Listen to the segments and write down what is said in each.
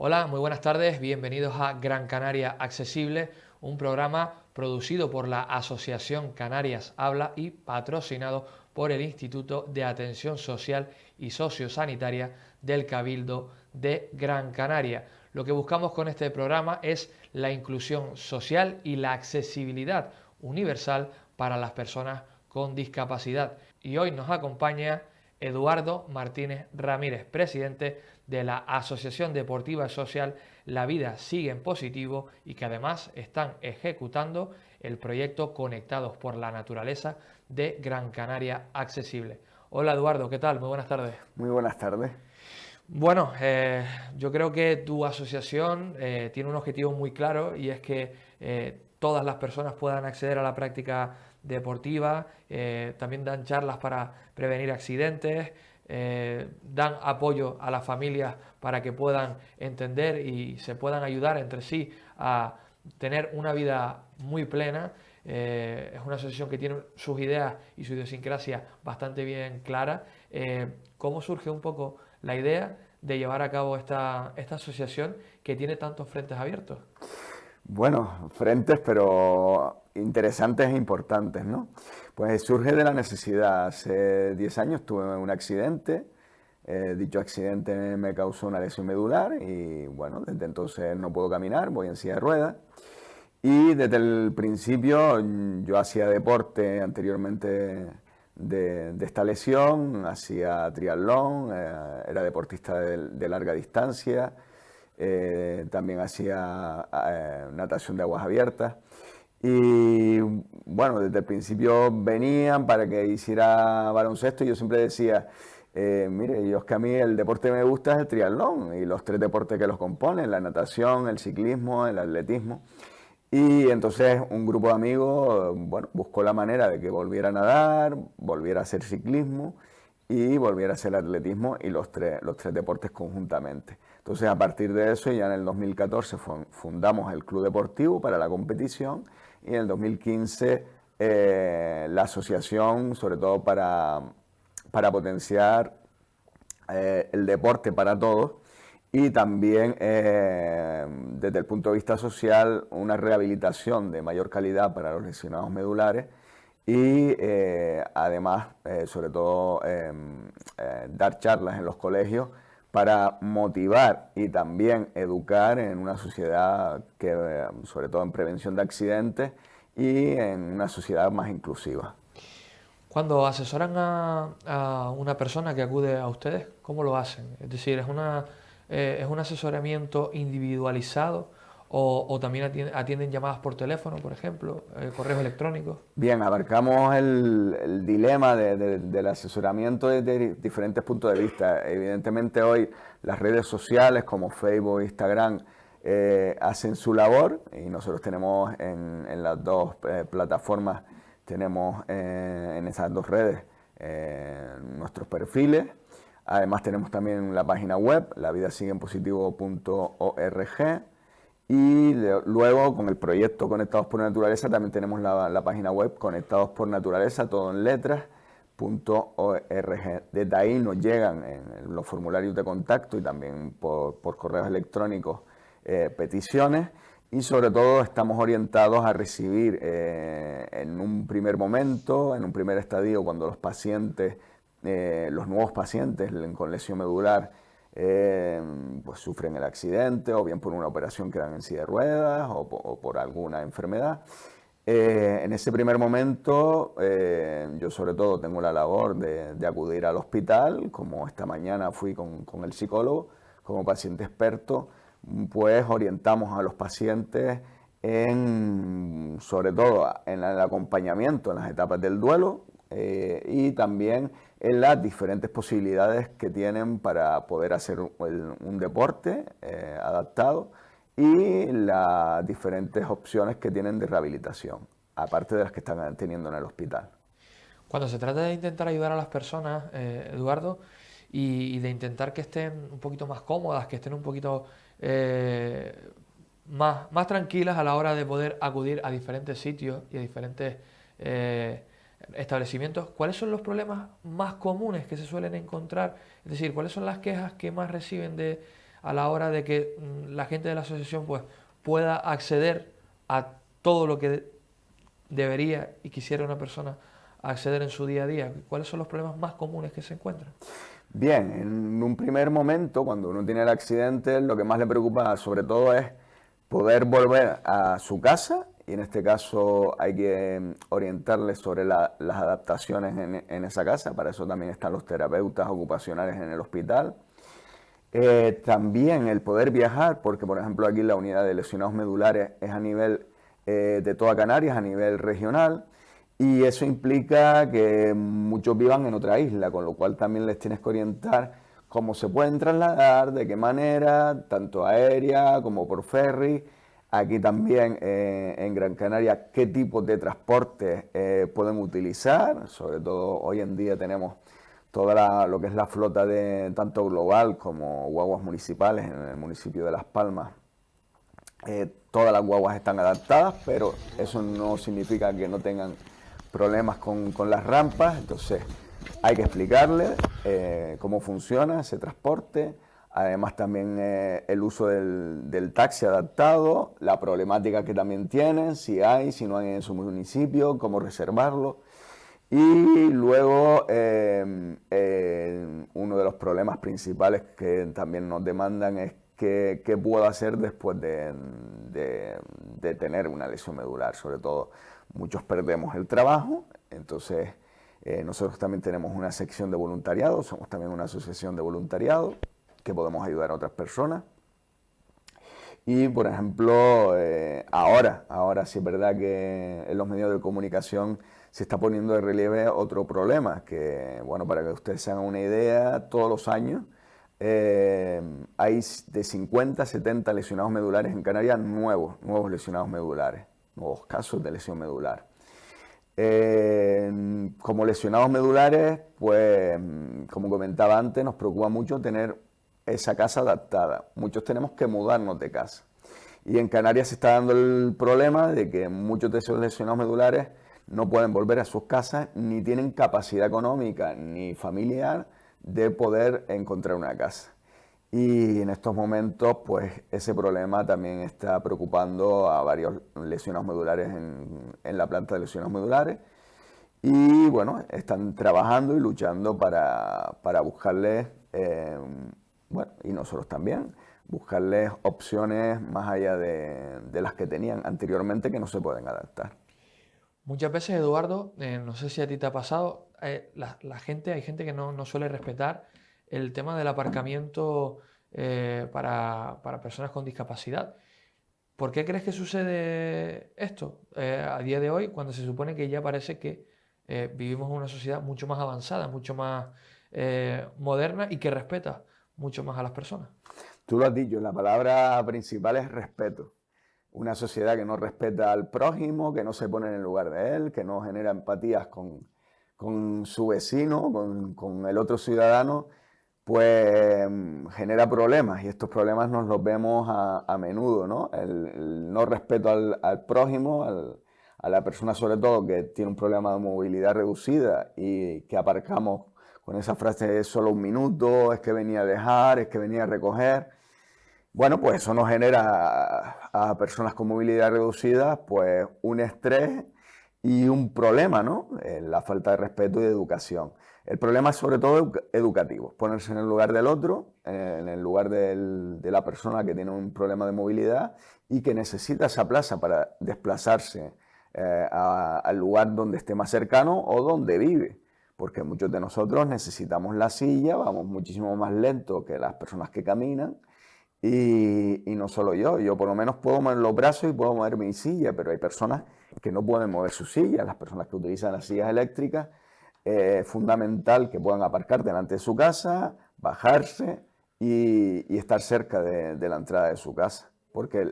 Hola, muy buenas tardes, bienvenidos a Gran Canaria Accesible, un programa producido por la Asociación Canarias Habla y patrocinado por el Instituto de Atención Social y Sociosanitaria del Cabildo de Gran Canaria. Lo que buscamos con este programa es la inclusión social y la accesibilidad universal para las personas con discapacidad. Y hoy nos acompaña Eduardo Martínez Ramírez, presidente de la Asociación Deportiva Social La Vida Sigue en Positivo y que además están ejecutando el proyecto Conectados por la Naturaleza de Gran Canaria Accesible. Hola Eduardo, ¿qué tal? Muy buenas tardes. Muy buenas tardes. Bueno, yo creo que tu asociación tiene un objetivo muy claro y es que todas las personas puedan acceder a la práctica deportiva, también dan charlas para prevenir accidentes, dan apoyo a las familias para que puedan entender y se puedan ayudar entre sí a tener una vida muy plena. Es una asociación que tiene sus ideas y su idiosincrasia bastante bien claras. ¿Cómo surge un poco la idea de llevar a cabo esta asociación que tiene tantos frentes abiertos? Bueno, frentes, pero interesantes e importantes, ¿no? Pues surge de la necesidad. Hace 10 años tuve un accidente. Dicho accidente me causó una lesión medular y, bueno, desde entonces no puedo caminar, voy en silla de ruedas. Y desde el principio yo hacía deporte anteriormente de esta lesión, hacía triatlón, era deportista de larga distancia, también hacía natación de aguas abiertas. Y bueno, desde el principio venían para que hiciera baloncesto y yo siempre decía, mire, yo es que a mí el deporte que me gusta es el triatlón y los tres deportes que los componen, la natación, el ciclismo, el atletismo. Y entonces un grupo de amigos, bueno, buscó la manera de que volviera a nadar, volviera a hacer ciclismo y volviera a hacer atletismo y los tres deportes conjuntamente. Entonces a partir de eso ya en el 2014 fundamos el Club Deportivo para la competición y en el 2015 la asociación, sobre todo para potenciar el deporte para todos y también desde el punto de vista social una rehabilitación de mayor calidad para los lesionados medulares y además sobre todo dar charlas en los colegios para motivar y también educar en una sociedad que sobre todo en prevención de accidentes y en una sociedad más inclusiva. Cuando asesoran a una persona que acude a ustedes, ¿cómo lo hacen? Es decir, ¿es un asesoramiento individualizado o también atienden llamadas por teléfono, por ejemplo, correos electrónicos? Bien, abarcamos el dilema del asesoramiento desde diferentes puntos de vista. Evidentemente hoy las redes sociales como Facebook e Instagram hacen su labor y nosotros tenemos en las dos plataformas, tenemos en esas dos redes nuestros perfiles. Además tenemos también la página web, lavidasiguenpositivo.org. Y luego con el proyecto Conectados por Naturaleza también tenemos la página web Conectados por Naturaleza, todo en letras.org. Desde ahí nos llegan en los formularios de contacto y también por correos electrónicos peticiones y sobre todo estamos orientados a recibir en un primer momento, en un primer estadio, cuando los pacientes, los nuevos pacientes con lesión medular pues sufren el accidente o bien por una operación quedan en silla de ruedas o por alguna enfermedad. En ese primer momento yo sobre todo tengo la labor de acudir al hospital, como esta mañana fui con el psicólogo, como paciente experto, pues orientamos a los pacientes sobre todo en el acompañamiento en las etapas del duelo y también en las diferentes posibilidades que tienen para poder hacer un deporte adaptado y las diferentes opciones que tienen de rehabilitación, aparte de las que están teniendo en el hospital. Cuando se trata de intentar ayudar a las personas, Eduardo, y de intentar que estén un poquito más cómodas, que estén un poquito más tranquilas a la hora de poder acudir a diferentes sitios y a diferentes establecimientos, ¿cuáles son los problemas más comunes que se suelen encontrar? Es decir, ¿cuáles son las quejas que más reciben a la hora de que la gente de la asociación pues, pueda acceder a todo lo que debería y quisiera una persona acceder en su día a día? ¿Cuáles son los problemas más comunes que se encuentran? Bien, en un primer momento, cuando uno tiene el accidente, lo que más le preocupa sobre todo es poder volver a su casa, y en este caso hay que orientarle sobre las adaptaciones en esa casa. Para eso también están los terapeutas ocupacionales en el hospital. También el poder viajar, porque por ejemplo aquí la unidad de lesionados medulares es a nivel de toda Canarias, a nivel regional, y eso implica que muchos vivan en otra isla, con lo cual también les tienes que orientar cómo se pueden trasladar, de qué manera, tanto aérea como por ferry. Aquí también en Gran Canaria, qué tipos de transporte pueden utilizar. Sobre todo hoy en día tenemos toda lo que es la flota de tanto global como guaguas municipales en el municipio de Las Palmas. Todas las guaguas están adaptadas, pero eso no significa que no tengan problemas con las rampas. Entonces hay que explicarles cómo funciona ese transporte. Además también el uso del taxi adaptado, la problemática que también tienen, si hay, si no hay en su municipio, cómo reservarlo. Y luego uno de los problemas principales que también nos demandan es qué puedo hacer después de tener una lesión medular. Sobre todo muchos perdemos el trabajo, entonces nosotros también tenemos una sección de voluntariado, somos también una asociación de voluntariado que podemos ayudar a otras personas. Y, por ejemplo, ahora sí es verdad que en los medios de comunicación se está poniendo de relieve otro problema, que, bueno, para que ustedes se hagan una idea, todos los años hay de 50 a 70 lesionados medulares en Canarias, nuevos lesionados medulares, nuevos casos de lesión medular. Como lesionados medulares, pues, como comentaba antes, nos preocupa mucho tener esa casa adaptada. Muchos tenemos que mudarnos de casa. Y en Canarias se está dando el problema de que muchos de esos lesionados medulares no pueden volver a sus casas, ni tienen capacidad económica ni familiar de poder encontrar una casa. Y en estos momentos, pues ese problema también está preocupando a varios lesionados medulares en la planta de lesionados medulares. Y bueno, están trabajando y luchando para buscarles, bueno, y nosotros también, buscarles opciones más allá de las que tenían anteriormente que no se pueden adaptar. Muchas veces, Eduardo, no sé si a ti te ha pasado, la gente, hay gente que no suele respetar el tema del aparcamiento para personas con discapacidad. ¿Por qué crees que sucede esto a día de hoy, cuando se supone que ya parece que vivimos en una sociedad mucho más avanzada, mucho más moderna y que respeta mucho más a las personas? Tú lo has dicho, la palabra principal es respeto. Una sociedad que no respeta al prójimo, que no se pone en el lugar de él, que no genera empatías con su vecino, con el otro ciudadano, pues genera problemas, y estos problemas nos los vemos a menudo, ¿no? El no respeto al prójimo, a la persona sobre todo que tiene un problema de movilidad reducida y que aparcamos con esa frase de solo un minuto, es que venía a dejar, es que venía a recoger. Bueno, pues eso nos genera a personas con movilidad reducida pues un estrés y un problema, ¿no? La falta de respeto y de educación. El problema es sobre todo educativo, ponerse en el lugar del otro, en el lugar de la persona que tiene un problema de movilidad y que necesita esa plaza para desplazarse al lugar donde esté más cercano o donde vive. Porque muchos de nosotros necesitamos la silla, vamos muchísimo más lento que las personas que caminan. Y no solo yo por lo menos puedo mover los brazos y puedo mover mi silla, pero hay personas que no pueden mover su silla. Las personas que utilizan las sillas eléctricas, es fundamental que puedan aparcar delante de su casa, bajarse y estar cerca de la entrada de su casa, porque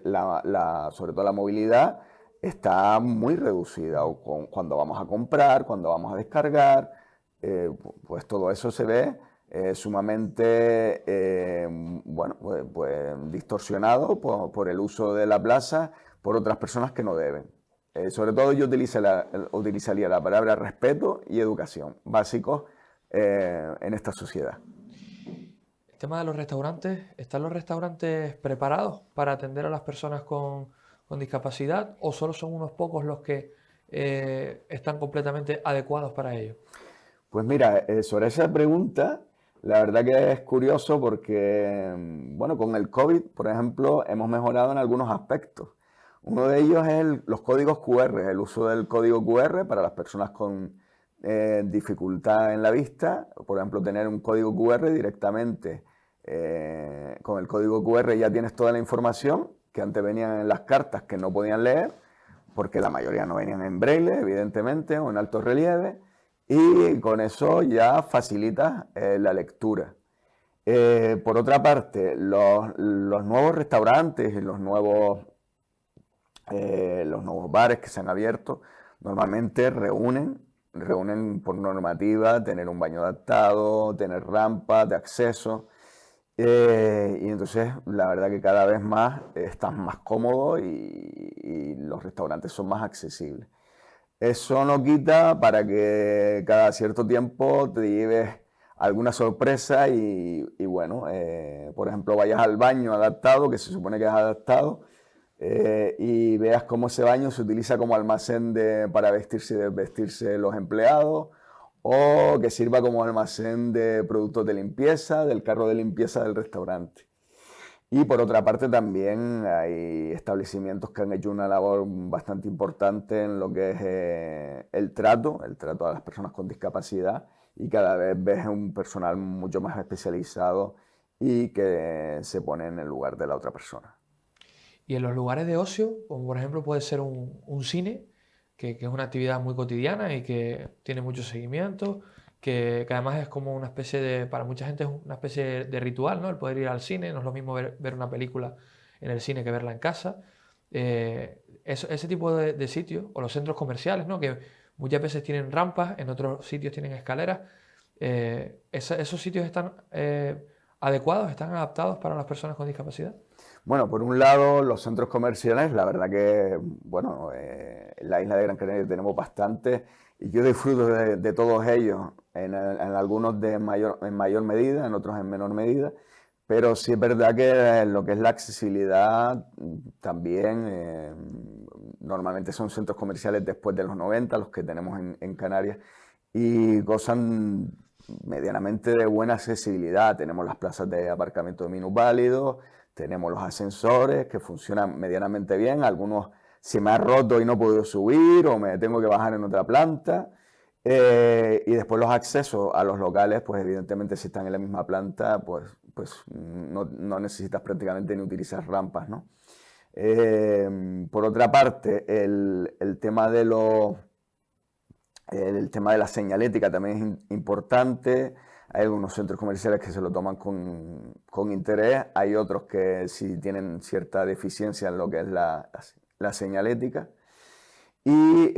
sobre todo la movilidad está muy reducida, cuando vamos a comprar, cuando vamos a descargar, pues todo eso se ve sumamente bueno, pues distorsionado por el uso de la plaza por otras personas que no deben. Sobre todo yo utilizaría la palabra respeto y educación, básicos en esta sociedad. tema de los restaurantes, ¿están los restaurantes preparados para atender a las personas con discapacidad o solo son unos pocos los que están completamente adecuados para ello? Pues mira, sobre esa pregunta, la verdad que es curioso porque, bueno, con el COVID, por ejemplo, hemos mejorado en algunos aspectos. Uno de ellos es los códigos QR, el uso del código QR para las personas con dificultad en la vista. Por ejemplo, tener un código QR directamente. Con el código QR ya tienes toda la información que antes venían en las cartas que no podían leer, porque la mayoría no venían en braille, evidentemente, o en alto relieve, y con eso ya facilitas la lectura. Por otra parte, los nuevos restaurantes y los nuevos bares que se han abierto normalmente reúnen por normativa tener un baño adaptado, tener rampas de acceso. Y entonces la verdad que cada vez más estás más cómodo y los restaurantes son más accesibles. Eso no quita para que cada cierto tiempo te lleves alguna sorpresa y bueno, por ejemplo, vayas al baño adaptado, que se supone que es adaptado, y veas cómo ese baño se utiliza como almacén para vestirse y desvestirse los empleados, o que sirva como almacén de productos de limpieza, del carro de limpieza del restaurante. Y por otra parte también hay establecimientos que han hecho una labor bastante importante en lo que es el trato a las personas con discapacidad, y cada vez ves un personal mucho más especializado y que se pone en el lugar de la otra persona. Y en los lugares de ocio, como por ejemplo puede ser un cine, que es una actividad muy cotidiana y que tiene mucho seguimiento, que además es como una especie de, para mucha gente es una especie de ritual, ¿no? El poder ir al cine, no es lo mismo ver una película en el cine que verla en casa. Ese tipo de sitios, o los centros comerciales, ¿no? Que muchas veces tienen rampas, en otros sitios tienen escaleras. ¿Esos sitios están adecuados, están adaptados para las personas con discapacidad? Bueno, por un lado, los centros comerciales, la verdad que, bueno, en la isla de Gran Canaria tenemos bastantes y yo disfruto de todos ellos, en algunos en mayor medida, en otros en menor medida, pero sí es verdad que lo que es la accesibilidad también, normalmente son centros comerciales después de los 90, los que tenemos en Canarias, y gozan medianamente de buena accesibilidad. Tenemos las plazas de aparcamiento de minusválidos, tenemos los ascensores que funcionan medianamente bien, algunos se me ha roto y no he podido subir o me tengo que bajar en otra planta. Y después los accesos a los locales, pues evidentemente si están en la misma planta, pues no necesitas prácticamente ni utilizar rampas, ¿no? Por otra parte, el tema el tema de la señalética también es importante. Hay algunos centros comerciales que se lo toman con interés, hay otros que sí tienen cierta deficiencia en lo que es la señalética. Y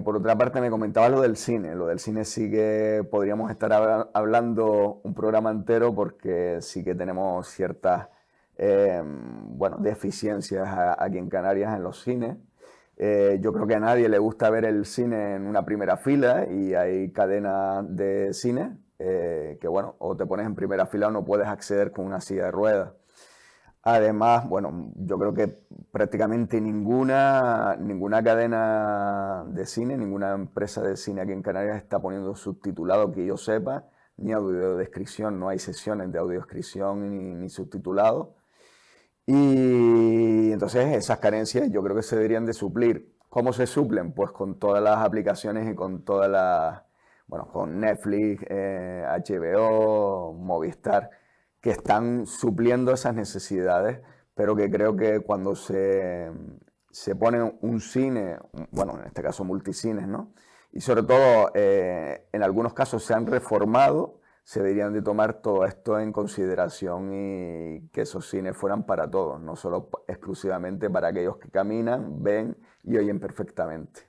por otra parte me comentabas lo del cine. Lo del cine sí que podríamos estar hablando un programa entero porque sí que tenemos ciertas bueno, deficiencias aquí en Canarias en los cines. Yo creo que a nadie le gusta ver el cine en una primera fila y hay cadenas de cine que, bueno, o te pones en primera fila o no puedes acceder con una silla de ruedas. Además, bueno, yo creo que prácticamente ninguna cadena de cine, ninguna empresa de cine aquí en Canarias está poniendo subtitulado que yo sepa, ni audiodescripción, no hay sesiones de audiodescripción ni subtitulado. Y entonces esas carencias yo creo que se deberían de suplir. ¿Cómo se suplen? Pues con todas las aplicaciones y con todas las, bueno, con Netflix, HBO, Movistar, que están supliendo esas necesidades, pero que creo que cuando se pone un cine, bueno, en este caso multicines, ¿no? Y sobre todo, en algunos casos se han reformado, se deberían de tomar todo esto en consideración y que esos cines fueran para todos, no solo exclusivamente para aquellos que caminan, ven y oyen perfectamente.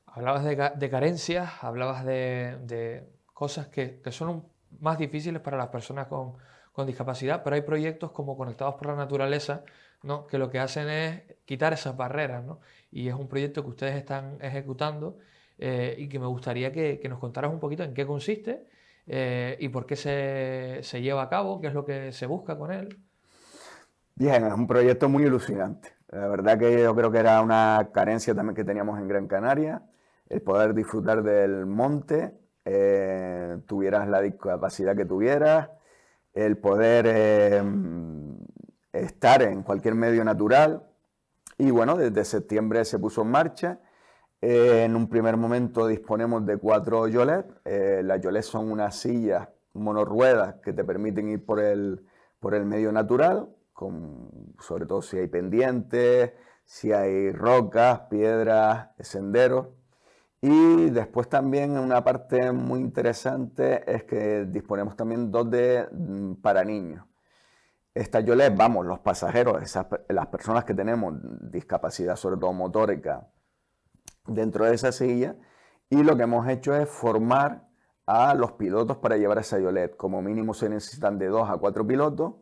Hablabas de carencias, hablabas de cosas que son más difíciles para las personas con discapacidad, pero hay proyectos como Conectados por la Naturaleza, ¿no? Que lo que hacen es quitar esas barreras, ¿no? Y es un proyecto que ustedes están ejecutando y que me gustaría que nos contaras un poquito en qué consiste ¿Y por qué se lleva a cabo? ¿Qué es lo que se busca con él? Bien, es un proyecto muy ilusionante. La verdad que yo creo que era una carencia también que teníamos en Gran Canaria, el poder disfrutar del monte, tuvieras la discapacidad que tuvieras, el poder estar en cualquier medio natural. Y bueno, desde septiembre se puso en marcha. En un primer momento disponemos de 4 Yolet. Las Yolet son unas sillas monorruedas que te permiten ir por el medio natural, sobre todo si hay pendientes, si hay rocas, piedras, senderos. Y después también una parte muy interesante es que disponemos también para niños. Esta Yolet, vamos, los pasajeros, las personas que tenemos discapacidad, sobre todo motórica, dentro de esa silla, y lo que hemos hecho es formar a los pilotos para llevar esa Yolet. Como mínimo se necesitan de 2 a 4 pilotos.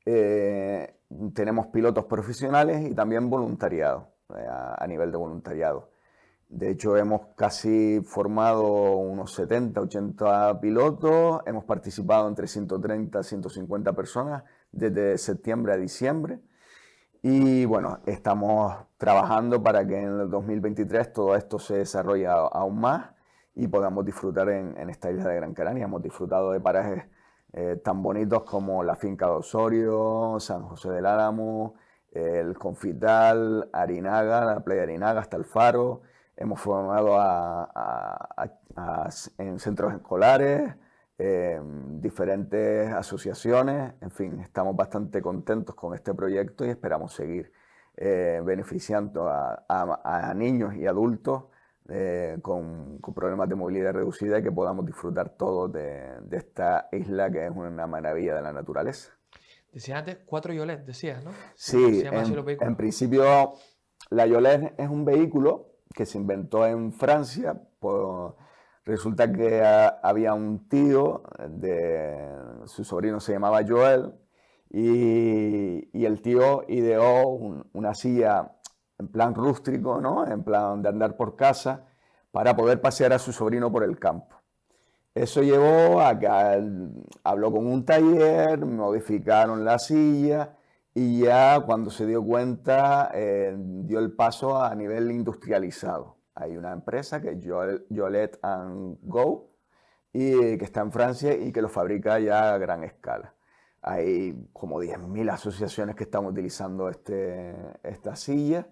Eh, Tenemos pilotos profesionales y también voluntariado, a nivel de voluntariado. De hecho, hemos casi formado unos 70, 80 pilotos, hemos participado entre 130 y 150 personas desde septiembre a diciembre. Y bueno, estamos trabajando para que en el 2023 todo esto se desarrolle aún más y podamos disfrutar en esta isla de Gran Canaria. Hemos disfrutado de parajes tan bonitos como la Finca de Osorio, San José del Álamo, el Confital, Arinaga, la playa de Arinaga hasta el Faro. Hemos formado en centros escolares, diferentes asociaciones. En fin, estamos bastante contentos con este proyecto y esperamos seguir beneficiando a niños y adultos con problemas de movilidad reducida y que podamos disfrutar todos de esta isla que es una maravilla de la naturaleza. Decías antes 4 Yolet, decías, ¿no? Se Sí, llama así los en vehículos. principio la Yolet es un vehículo que se inventó en Francia. Resulta que había un tío, su sobrino se llamaba Joel, y el tío ideó una silla en plan rústico, ¿no? En plan de andar por casa, para poder pasear a su sobrino por el campo. Eso llevó a que habló con un taller, modificaron la silla y ya cuando se dio cuenta dio el paso a nivel industrializado. Hay una empresa que es Yolet Go y que está en Francia y que lo fabrica ya a gran escala. Hay como 10.000 asociaciones que están utilizando esta silla.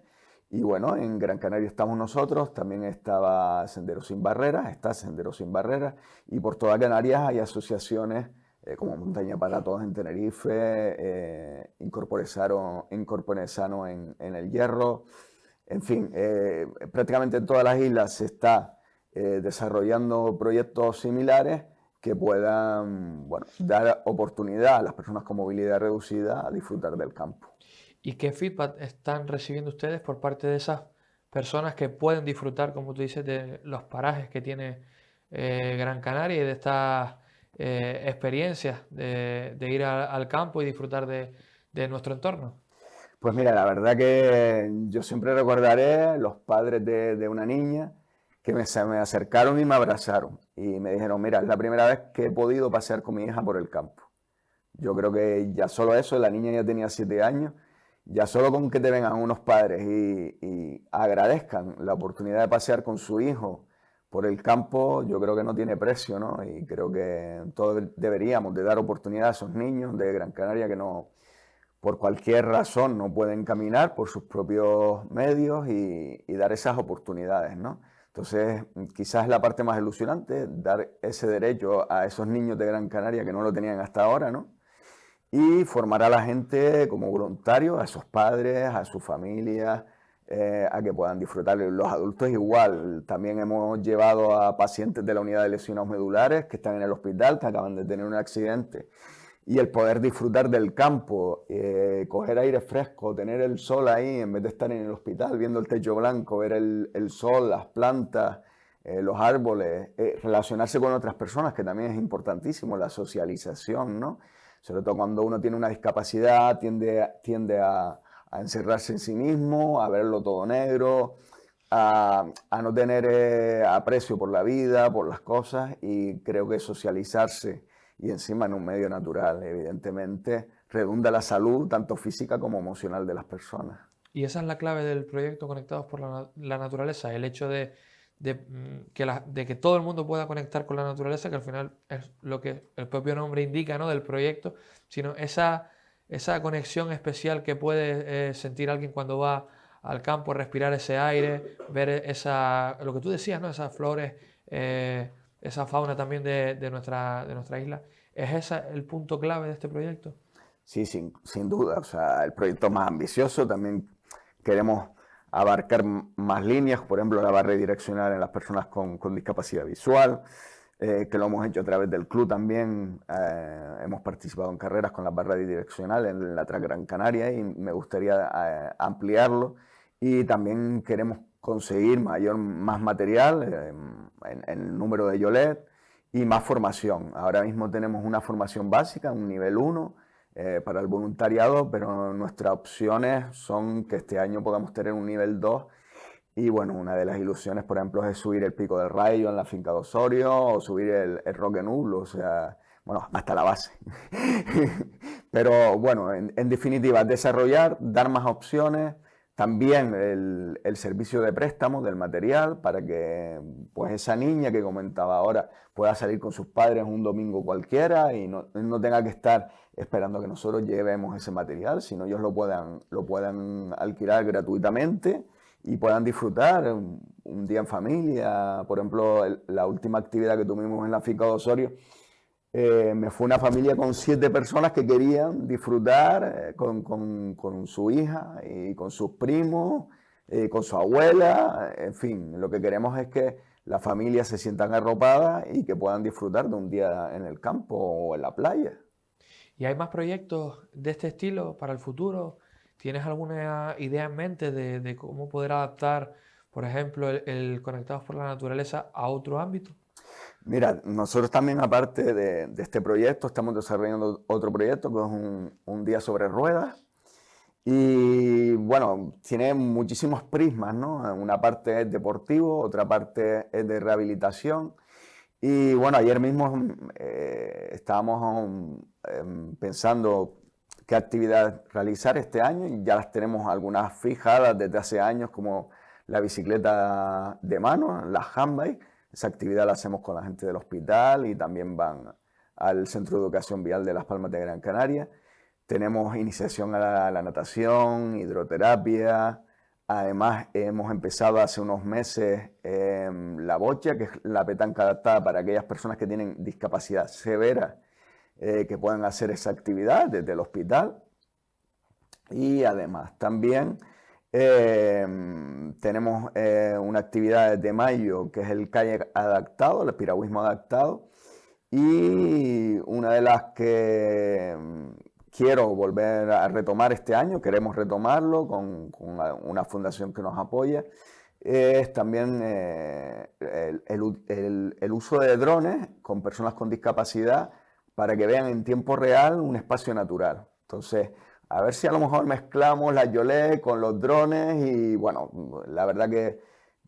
Y bueno, en Gran Canaria estamos nosotros, también estaba Senderos Sin Barreras, está Senderos Sin Barreras, y por toda Canarias hay asociaciones como Montaña para Todos en Tenerife, Incorporesano en El Hierro, en fin, prácticamente en todas las islas se está desarrollando proyectos similares que puedan, bueno, dar oportunidad a las personas con movilidad reducida a disfrutar del campo. ¿Y qué feedback están recibiendo ustedes por parte de esas personas que pueden disfrutar, como tú dices, de los parajes que tiene Gran Canaria y de estas experiencias de ir al campo y disfrutar de nuestro entorno? Pues mira, la verdad que yo siempre recordaré los padres de una niña que se me acercaron y me abrazaron y me dijeron, mira, es la primera vez que he podido pasear con mi hija por el campo. Yo creo que ya solo eso, la niña ya tenía 7 años, ya solo con que te vengan unos padres y agradezcan la oportunidad de pasear con su hijo por el campo, yo creo que no tiene precio, ¿no? Y creo que todos deberíamos de dar oportunidad a esos niños de Gran Canaria que no, por cualquier razón no pueden caminar por sus propios medios y dar esas oportunidades, ¿no? Entonces, quizás la parte más ilusionante, dar ese derecho a esos niños de Gran Canaria que no lo tenían hasta ahora, ¿no? Y formar a la gente como voluntarios, a esos padres, a sus familias, a que puedan disfrutar. Los adultos igual, también hemos llevado a pacientes de la unidad de lesionados medulares que están en el hospital, que acaban de tener un accidente, y el poder disfrutar del campo, coger aire fresco, tener el sol ahí, en vez de estar en el hospital viendo el techo blanco, ver el sol, las plantas, los árboles, relacionarse con otras personas, que también es importantísimo, la socialización, ¿no? Sobre todo cuando uno tiene una discapacidad, tiende a encerrarse en sí mismo, a verlo todo negro. a no tener aprecio por la vida, por las cosas, y creo que socializarse y encima en un medio natural, evidentemente, redunda la salud tanto física como emocional de las personas. Y esa es la clave del proyecto Conectados por la Naturaleza, el hecho de que todo el mundo pueda conectar con la naturaleza, que al final es lo que el propio nombre indica, ¿no?, del proyecto, sino esa conexión especial que puede sentir alguien cuando va al campo, respirar ese aire, ver lo que tú decías, ¿no?, esas flores, esa fauna también de nuestra isla. ¿Es ese el punto clave de este proyecto? Sí, sin duda. O sea, el proyecto más ambicioso. También queremos abarcar más líneas, por ejemplo, la barra direccional en las personas con discapacidad visual, que lo hemos hecho a través del club también. Hemos participado en carreras con la barra direccional en la Gran Canaria y me gustaría ampliarlo. Y también queremos conseguir más material en el número de Yolet y más formación. Ahora mismo tenemos una formación básica, un nivel 1, para el voluntariado, pero nuestras opciones son que este año podamos tener un nivel 2. Y bueno, una de las ilusiones, por ejemplo, es subir el Pico del Rayo en la finca de Osorio o subir el Roque Nulo, o sea, bueno, hasta la base. Pero bueno, en definitiva, desarrollar, dar más opciones, también el servicio de préstamo del material para que pues esa niña que comentaba ahora pueda salir con sus padres un domingo cualquiera y no tenga que estar esperando que nosotros llevemos ese material, sino ellos lo puedan alquilar gratuitamente y puedan disfrutar un día en familia. Por ejemplo, la última actividad que tuvimos en la finca de Osorio, me fue una familia con 7 personas que querían disfrutar con su hija y con sus primos, con su abuela. En fin, lo que queremos es que las familias se sientan arropadas y que puedan disfrutar de un día en el campo o en la playa. ¿Y hay más proyectos de este estilo para el futuro? ¿Tienes alguna idea en mente de cómo poder adaptar, por ejemplo, el Conectados por la Naturaleza a otro ámbito? Mira, nosotros también, aparte de este proyecto, estamos desarrollando otro proyecto que es un día sobre ruedas. Y bueno, tiene muchísimos prismas, ¿no? Una parte es deportivo, otra parte es de rehabilitación. Y bueno, ayer mismo estábamos pensando qué actividad realizar este año y ya las tenemos algunas fijadas desde hace años, como la bicicleta de mano, la handbike. Esa actividad la hacemos con la gente del hospital y también van al Centro de Educación Vial de Las Palmas de Gran Canaria. Tenemos iniciación a la natación, hidroterapia. Además, hemos empezado hace unos meses la bocha, que es la petanca adaptada para aquellas personas que tienen discapacidad severa, que puedan hacer esa actividad desde el hospital. Y además, también tenemos una actividad de mayo, que es el kayak adaptado, el piragüismo adaptado. Y una de las que quiero volver a retomar este año, queremos retomarlo con una fundación que nos apoya, es también el uso de drones con personas con discapacidad para que vean en tiempo real un espacio natural. Entonces, a ver si a lo mejor mezclamos la Yolet con los drones y bueno, la verdad que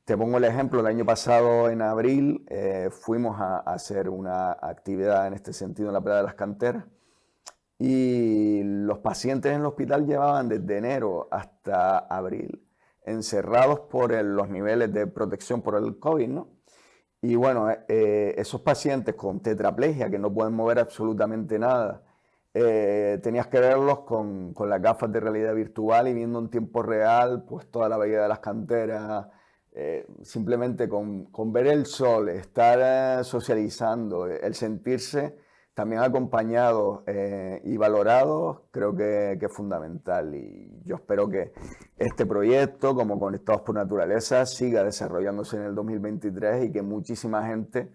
te pongo el ejemplo, el año pasado en abril fuimos a hacer una actividad en este sentido en la Playa de las Canteras y los pacientes en el hospital llevaban desde enero hasta abril encerrados por los niveles de protección por el COVID, ¿no? Y bueno, esos pacientes con tetraplegia que no pueden mover absolutamente nada, tenías que verlos con las gafas de realidad virtual y viendo en tiempo real pues toda la bahía de las canteras. Simplemente con ver el sol, estar socializando, el sentirse también acompañados y valorados, creo que es fundamental. Y yo espero que este proyecto, como Conectados por Naturaleza, siga desarrollándose en el 2023 y que muchísima gente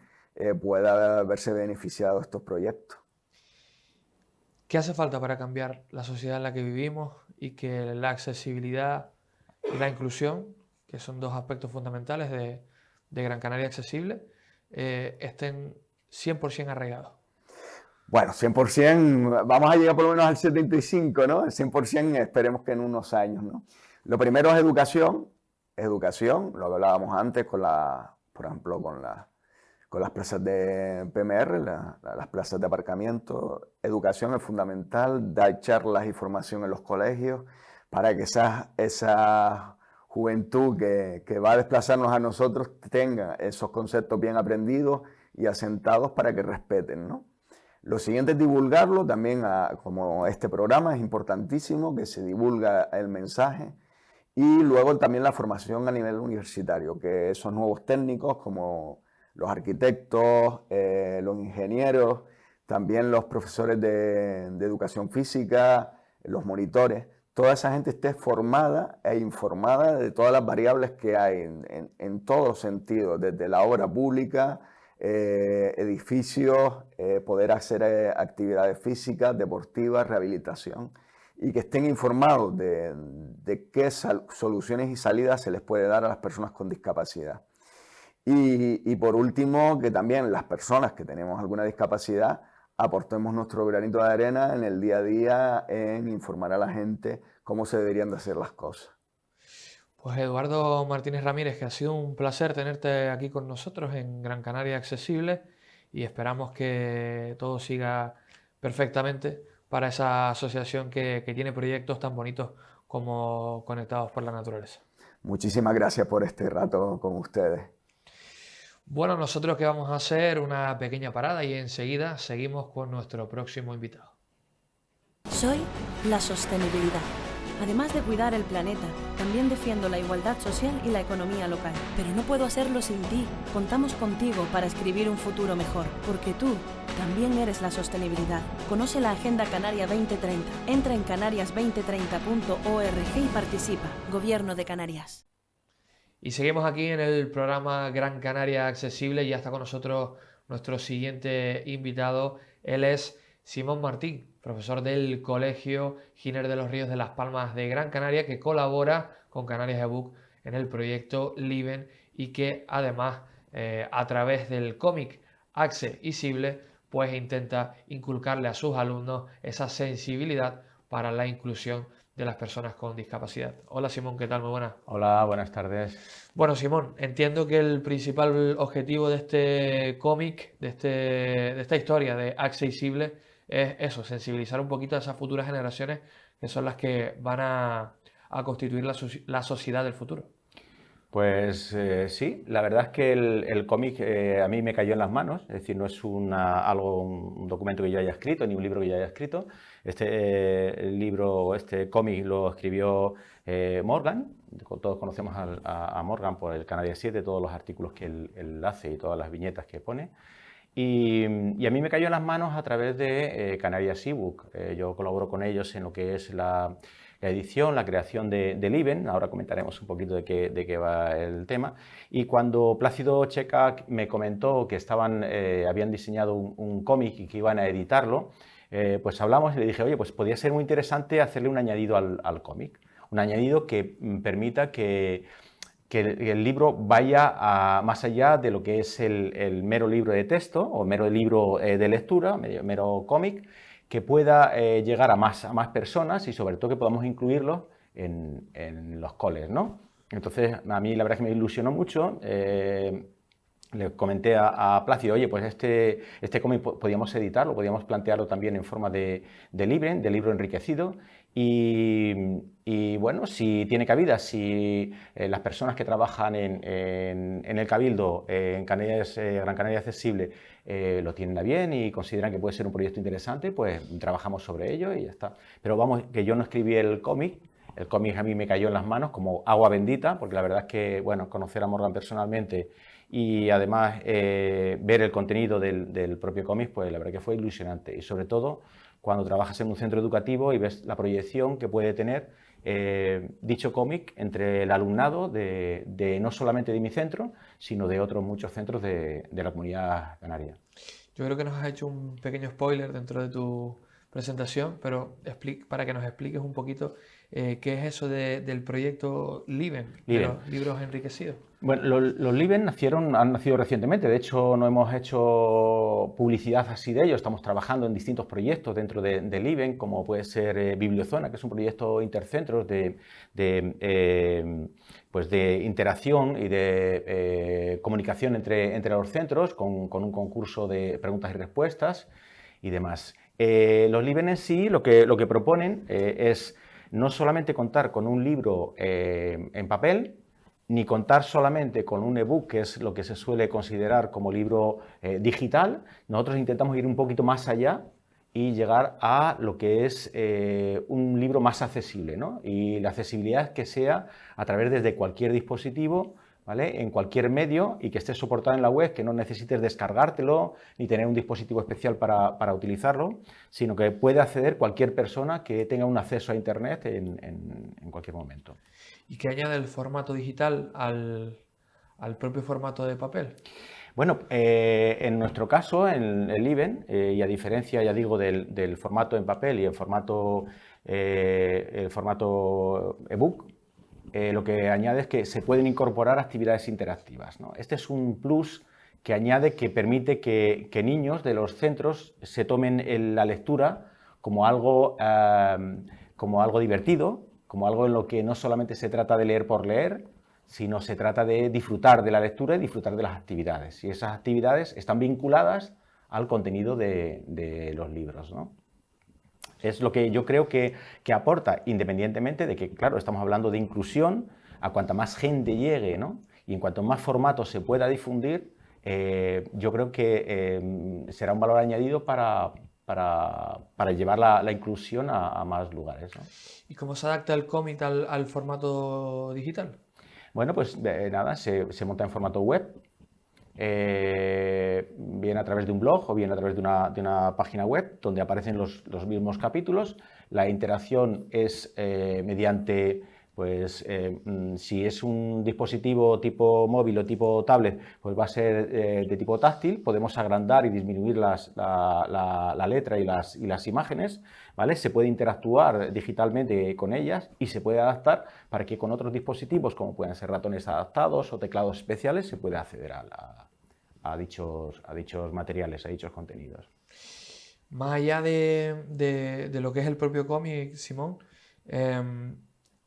pueda verse beneficiado de estos proyectos. ¿Qué hace falta para cambiar la sociedad en la que vivimos y que la accesibilidad y la inclusión, que son dos aspectos fundamentales de Gran Canaria Accesible, estén 100% arraigados? Bueno, 100%, vamos a llegar por lo menos al 75%, ¿no? El 100% esperemos que en unos años, ¿no? Lo primero es educación, educación, lo que hablábamos antes por ejemplo, con las plazas de PMR, las plazas de aparcamiento. Educación es fundamental, dar charlas y formación en los colegios para que esa juventud que va a desplazarnos a nosotros tenga esos conceptos bien aprendidos y asentados para que respeten, ¿no? Lo siguiente es divulgarlo también, como este programa es importantísimo, que se divulga el mensaje. Y luego también la formación a nivel universitario, que esos nuevos técnicos como los arquitectos, los ingenieros, también los profesores de educación física, los monitores, toda esa gente esté formada e informada de todas las variables que hay en todos sentidos, desde la obra pública, edificios, poder hacer actividades físicas, deportivas, rehabilitación, y que estén informados de qué soluciones y salidas se les puede dar a las personas con discapacidad. Y por último, que también las personas que tenemos alguna discapacidad aportemos nuestro granito de arena en el día a día en informar a la gente cómo se deberían de hacer las cosas. Pues Eduardo Martínez Ramírez, que ha sido un placer tenerte aquí con nosotros en Gran Canaria Accesible, y esperamos que todo siga perfectamente para esa asociación que tiene proyectos tan bonitos como Conectados por la Naturaleza. Muchísimas gracias por este rato con ustedes. Bueno, nosotros que vamos a hacer una pequeña parada y enseguida seguimos con nuestro próximo invitado. Soy la sostenibilidad. Además de cuidar el planeta, también defiendo la igualdad social y la economía local. Pero no puedo hacerlo sin ti. Contamos contigo para escribir un futuro mejor, porque tú también eres la sostenibilidad. Conoce la Agenda Canaria 2030. Entra en canarias2030.org y participa. Gobierno de Canarias. Y seguimos aquí en el programa Gran Canaria Accesible y ya está con nosotros nuestro siguiente invitado. Él es Simón Martín, profesor del Colegio Giner de los Ríos de Las Palmas de Gran Canaria, que colabora con Canarias eBook en el proyecto Liven y que además a través del cómic Accesible pues intenta inculcarle a sus alumnos esa sensibilidad para la inclusión de las personas con discapacidad. Hola Simón, ¿qué tal? Muy buenas. Hola, buenas tardes. Bueno, Simón, entiendo que el principal objetivo de este cómic, de esta historia de Accesible, es eso, sensibilizar un poquito a esas futuras generaciones que son las que van a constituir la sociedad del futuro. Pues sí, la verdad es que el cómic a mí me cayó en las manos, es decir, no es un documento que yo haya escrito, ni un libro que yo haya escrito. Este cómic lo escribió Morgan, todos conocemos a Morgan por el Canarias 7, todos los artículos que él hace y todas las viñetas que pone. Y a mí me cayó en las manos a través de Canarias eBook. Yo colaboro con ellos en lo que es la edición, la creación del Liven. Ahora comentaremos un poquito de qué va el tema. Y cuando Plácido Checa me comentó que habían diseñado un cómic y que iban a editarlo, pues hablamos y le dije, oye, pues podría ser muy interesante hacerle un añadido al cómic. Un añadido que permita que el libro vaya más allá de lo que es el mero libro de texto o mero libro de lectura, mero cómic, que pueda llegar a más personas y sobre todo que podamos incluirlos en los coles, ¿no? Entonces, a mí la verdad es que me ilusionó mucho. Le comenté a Plácido, oye, pues este cómic podíamos editarlo, podíamos plantearlo también en forma de libro enriquecido. Y bueno, si tiene cabida, si las personas que trabajan en el Cabildo, en Gran Canaria Accesible, lo tienen a bien y consideran que puede ser un proyecto interesante, pues trabajamos sobre ello y ya está. Pero vamos, que yo no escribí el cómic a mí me cayó en las manos como agua bendita, porque la verdad es que, bueno, conocer a Morgan personalmente y además ver el contenido del propio cómic, pues la verdad que fue ilusionante. Y sobre todo cuando trabajas en un centro educativo y ves la proyección que puede tener dicho cómic entre el alumnado de no solamente de mi centro, sino de otros muchos centros de la comunidad canaria. Yo creo que nos has hecho un pequeño spoiler dentro de tu presentación, pero para que nos expliques un poquito qué es eso del proyecto Liven, de los libros enriquecidos. Bueno, los Liven han nacido recientemente, de hecho no hemos hecho publicidad así de ellos, estamos trabajando en distintos proyectos dentro de Liven, como puede ser Bibliozona, que es un proyecto intercentros pues de interacción y de comunicación entre los centros, con un concurso de preguntas y respuestas y demás. Los Liven en sí lo que proponen es no solamente contar con un libro en papel, ni contar solamente con un ebook, que es lo que se suele considerar como libro digital. Nosotros intentamos ir un poquito más allá y llegar a lo que es un libro más accesible, ¿no? Y la accesibilidad es que sea a través desde cualquier dispositivo, ¿vale? En cualquier medio, y que esté soportado en la web, que no necesites descargártelo ni tener un dispositivo especial para utilizarlo, sino que puede acceder cualquier persona que tenga un acceso a Internet en cualquier momento. ¿Y qué añade el formato digital al propio formato de papel? Bueno, en nuestro caso, en el Liven, y a diferencia, ya digo, del formato en papel y el formato ebook, lo que añade es que se pueden incorporar actividades interactivas, ¿no? Este es un plus que añade, que permite que niños de los centros se tomen la lectura como algo divertido, como algo en lo que no solamente se trata de leer por leer, sino se trata de disfrutar de la lectura y disfrutar de las actividades. Y esas actividades están vinculadas al contenido de los libros, ¿no? Es lo que yo creo que aporta, independientemente de que, claro, estamos hablando de inclusión, a cuanta más gente llegue, ¿no? Y en cuanto más formatos se pueda difundir, yo creo que será un valor añadido para llevar la inclusión a más lugares, ¿no? ¿Y cómo se adapta el cómic al formato digital? Bueno, pues nada, se monta en formato web, bien a través de un blog o bien a través de una página web donde aparecen los mismos capítulos. La interacción es mediante, pues si es un dispositivo tipo móvil o tipo tablet, pues va a ser de tipo táctil. Podemos agrandar y disminuir la letra y las imágenes, ¿vale? Se puede interactuar digitalmente con ellas y se puede adaptar para que con otros dispositivos, como pueden ser ratones adaptados o teclados especiales, se pueda acceder a dichos materiales, a dichos contenidos. Más allá de lo que es el propio cómic, Simón,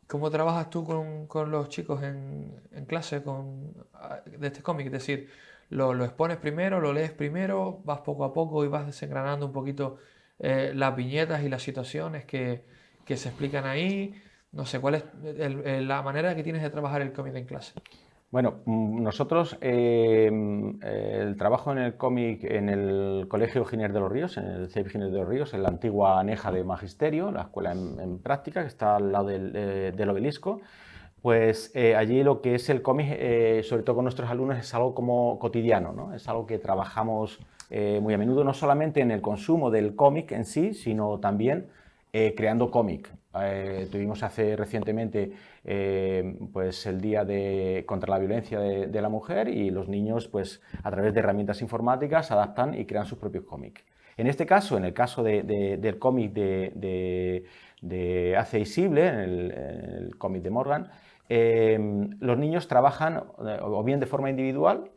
¿cómo trabajas tú con los chicos en clase de este cómic? Es decir, ¿lo expones primero, lo lees primero, vas poco a poco y vas desengranando un poquito las viñetas y las situaciones que se explican ahí? No sé, ¿cuál es la manera que tienes de trabajar el cómic en clase? Bueno, nosotros el trabajo en el cómic en el Colegio Giner de los Ríos, en el CEIP Giner de los Ríos, en la antigua aneja de Magisterio, la escuela en práctica, que está al lado del obelisco, pues allí lo que es el cómic, sobre todo con nuestros alumnos, es algo como cotidiano, ¿no? Es algo que trabajamos muy a menudo, no solamente en el consumo del cómic en sí, sino también creando cómic. Tuvimos recientemente pues el Día contra la Violencia de la Mujer, y los niños, pues a través de herramientas informáticas, adaptan y crean sus propios cómics. En este caso, en el caso del cómic de Accesible, en el cómic de Morgan, los niños trabajan o bien de forma individual,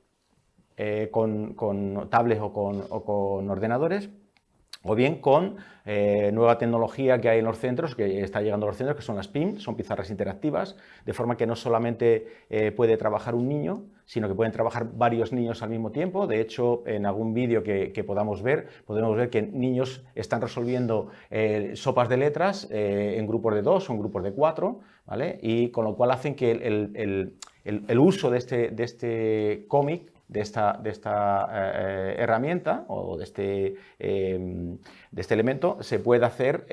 con tablets o con ordenadores, o bien con nueva tecnología que hay en los centros, que está llegando a los centros, que son las PIM, son pizarras interactivas, de forma que no solamente puede trabajar un niño, sino que pueden trabajar varios niños al mismo tiempo. De hecho, en algún vídeo que podemos ver que niños están resolviendo sopas de letras en grupos de 2 o en grupos de 4, ¿vale? Y con lo cual hacen que el uso de este cómic, de esta herramienta o de este elemento, se puede hacer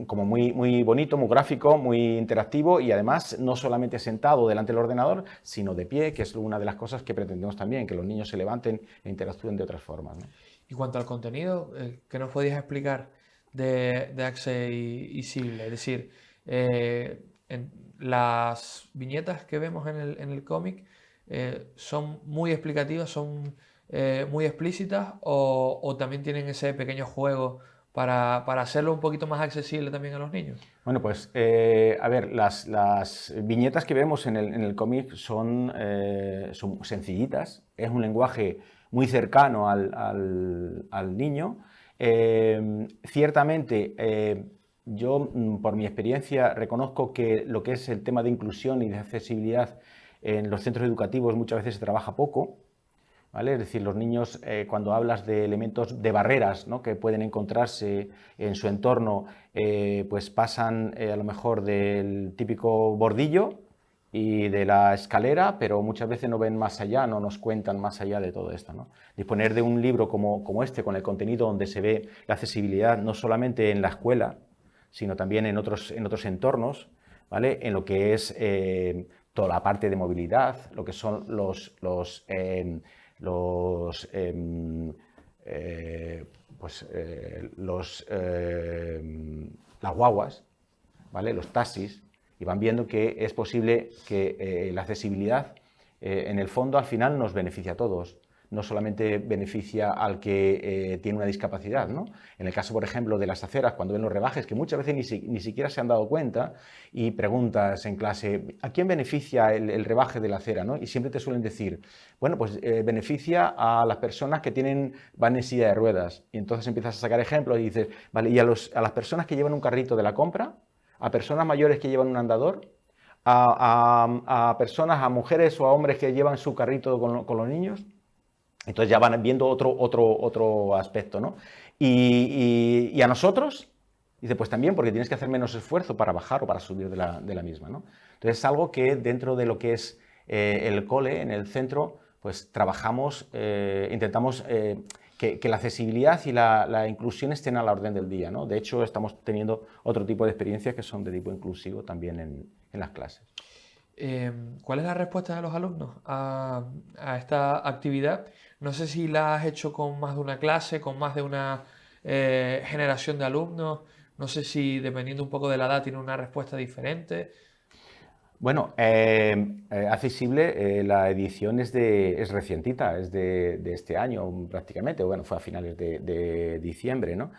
como muy bonito, muy gráfico, muy interactivo, y además no solamente sentado delante del ordenador, sino de pie, que es una de las cosas que pretendemos también, que los niños se levanten e interactúen de otras formas, ¿no? Y cuanto al contenido, ¿qué nos podías explicar de Accesible? Es decir, en las viñetas que vemos en el cómic, ¿son muy explicativas, son muy explícitas, o también tienen ese pequeño juego para hacerlo un poquito más accesible también a los niños? Bueno, pues a ver, las viñetas que vemos en el cómic son sencillitas, es un lenguaje muy cercano al niño. Ciertamente, yo por mi experiencia reconozco que lo que es el tema de inclusión y de accesibilidad en los centros educativos muchas veces se trabaja poco. ¿Vale? Es decir, los niños, cuando hablas de elementos de barreras, ¿no?, que pueden encontrarse en su entorno, pues pasan a lo mejor del típico bordillo y de la escalera, pero muchas veces no ven más allá, no nos cuentan más allá de todo esto, ¿no? Disponer de un libro como este, con el contenido donde se ve la accesibilidad no solamente en la escuela, sino también en otros entornos, ¿vale?, en lo que es toda la parte de movilidad, lo que son las guaguas, ¿vale?, los taxis, y van viendo que es posible que la accesibilidad en el fondo al final nos beneficia a todos. No solamente beneficia al que tiene una discapacidad, ¿no? En el caso, por ejemplo, de las aceras, cuando ven los rebajes, que muchas veces ni siquiera se han dado cuenta, y preguntas en clase, ¿a quién beneficia el rebaje de la acera, ¿no? Y siempre te suelen decir, bueno, pues beneficia a las personas que van en silla de ruedas. Y entonces empiezas a sacar ejemplos y dices, vale, ¿y a las personas que llevan un carrito de la compra? ¿A personas mayores que llevan un andador? ¿A personas, a mujeres o a hombres que llevan su carrito con los niños? Entonces ya van viendo otro aspecto, ¿no? Y a nosotros, dice, pues también, porque tienes que hacer menos esfuerzo para bajar o para subir de la misma, ¿no? Entonces es algo que dentro de lo que es el cole, en el centro, pues trabajamos, intentamos que la accesibilidad y la inclusión estén a la orden del día, ¿no? De hecho, estamos teniendo otro tipo de experiencias que son de tipo inclusivo también en las clases. ¿Cuál es la respuesta de los alumnos a esta actividad? No sé si la has hecho con más de una clase, con más de una generación de alumnos. No sé si, dependiendo un poco de la edad, tiene una respuesta diferente. Bueno, Accesible, la edición es recientita, es de este año prácticamente, bueno, fue a finales de diciembre, ¿no?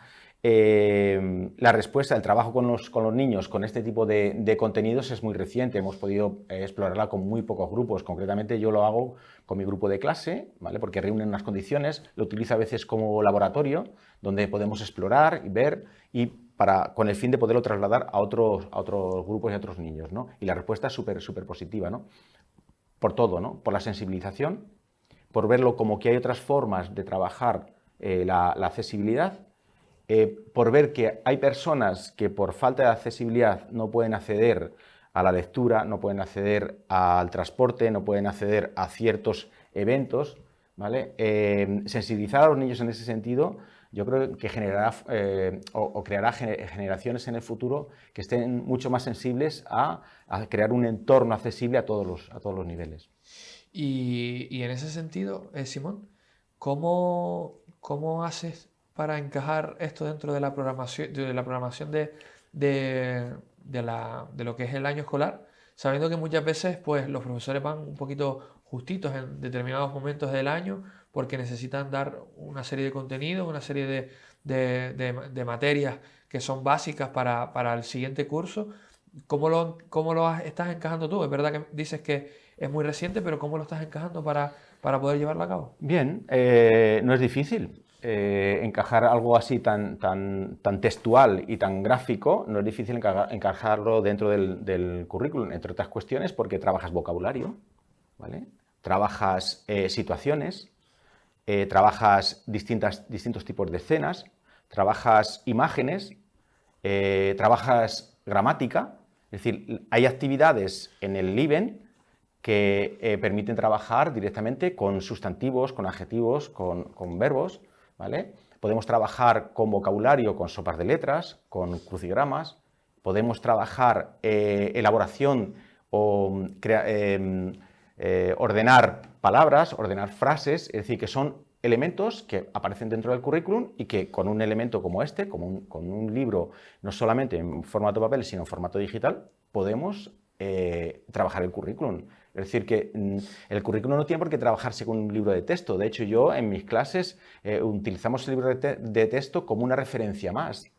La respuesta, el trabajo con los niños con este tipo de contenidos es muy reciente, hemos podido explorarla con muy pocos grupos, concretamente yo lo hago con mi grupo de clase, ¿vale?, porque reúnen unas condiciones, lo utilizo a veces como laboratorio, donde podemos explorar y ver, y con el fin de poderlo trasladar a otros grupos y a otros niños, ¿no? Y la respuesta es súper positiva, ¿no? Por todo, ¿no? Por la sensibilización, por verlo como que hay otras formas de trabajar la accesibilidad, por ver que hay personas que por falta de accesibilidad no pueden acceder a la lectura, no pueden acceder al transporte, no pueden acceder a ciertos eventos, ¿vale? Sensibilizar a los niños en ese sentido, yo creo que generará o creará generaciones en el futuro que estén mucho más sensibles a crear un entorno accesible a todos los niveles. Y en ese sentido, Simón, ¿cómo haces para encajar esto dentro de la programación de lo que es el año escolar, sabiendo que muchas veces pues, los profesores van un poquito justitos en determinados momentos del año porque necesitan dar una serie de contenidos, una serie de materias que son básicas para el siguiente curso? ¿Cómo lo estás encajando tú? Es verdad que dices que es muy reciente, pero ¿cómo lo estás encajando para poder llevarlo a cabo? Bien, no es difícil. Encajar algo así tan textual y tan gráfico, no es difícil encajarlo dentro del currículum, entre otras cuestiones porque trabajas vocabulario, ¿vale? Trabajas situaciones, trabajas distintos tipos de escenas, trabajas imágenes, trabajas gramática, es decir, hay actividades en el Liven que permiten trabajar directamente con sustantivos, con adjetivos, con verbos, ¿vale? Podemos trabajar con vocabulario, con sopas de letras, con crucigramas, podemos trabajar elaboración o ordenar palabras, ordenar frases, es decir, que son elementos que aparecen dentro del currículum y que con un elemento como este, con un libro, no solamente en formato papel, sino en formato digital, podemos trabajar el currículum. Es decir, que el currículum no tiene por qué trabajarse con un libro de texto. De hecho, yo en mis clases utilizamos el libro de texto como una referencia más,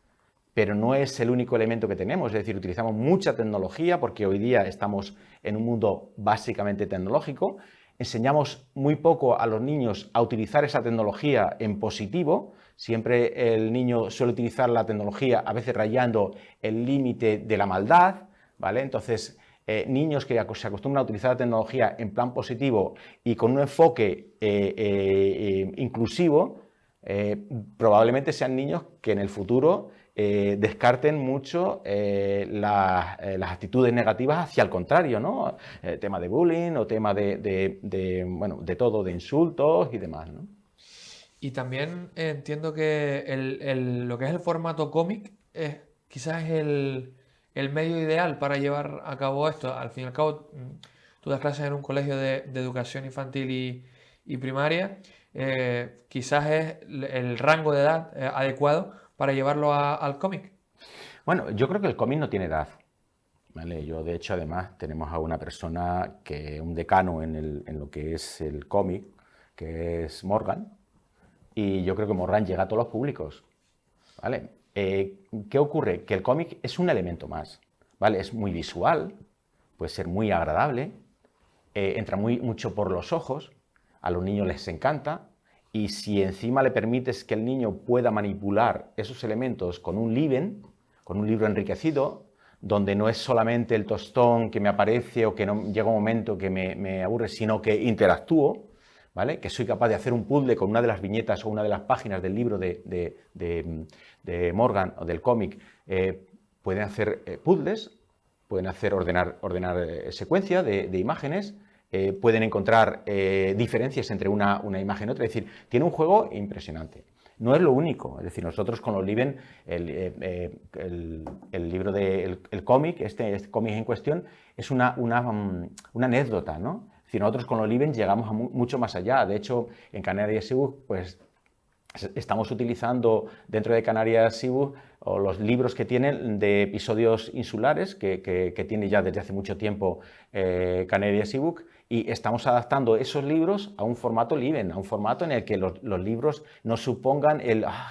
pero no es el único elemento que tenemos. Es decir, utilizamos mucha tecnología porque hoy día estamos en un mundo básicamente tecnológico. Enseñamos muy poco a los niños a utilizar esa tecnología en positivo. Siempre el niño suele utilizar la tecnología a veces rayando el límite de la maldad, ¿vale? Entonces, niños que se acostumbran a utilizar la tecnología en plan positivo y con un enfoque inclusivo, probablemente sean niños que en el futuro descarten mucho las actitudes negativas hacia el contrario, ¿no? Tema de bullying o tema bueno, de todo, de insultos y demás, ¿no? Y también entiendo que lo que es el formato cómic quizás es el medio ideal para llevar a cabo esto. Al fin y al cabo, tú das clases en un colegio de educación infantil y primaria. Quizás es el rango de edad adecuado para llevarlo al cómic. Bueno, yo creo que el cómic no tiene edad, ¿vale? Yo, de hecho, además, tenemos a una persona, un decano en lo que es el cómic, que es Morgan, y yo creo que Morgan llega a todos los públicos, ¿vale? ¿Qué ocurre? Que el cómic es un elemento más, ¿vale? Es muy visual, puede ser muy agradable, entra mucho por los ojos, a los niños les encanta, y si encima le permites que el niño pueda manipular esos elementos con un Liven, con un libro enriquecido, donde no es solamente el tostón que me aparece o que no llega un momento que me aburre, sino que interactúo, ¿vale? Que soy capaz de hacer un puzzle con una de las viñetas o una de las páginas del libro de Morgan o del cómic. Pueden hacer puzzles, pueden hacer ordenar secuencia de imágenes, pueden encontrar diferencias entre una imagen y otra. Es decir, tiene un juego impresionante. No es lo único, es decir, nosotros con los Liven, el libro el cómic, este cómic en cuestión, es una anécdota, ¿no? Es decir, nosotros con los Liven llegamos a mucho más allá. De hecho, en Canarias ebook, pues estamos utilizando dentro de Canarias ebook los libros que tienen de episodios insulares que tiene ya desde hace mucho tiempo Canarias ebook, y estamos adaptando esos libros a un formato Liven, a un formato en el que los libros no supongan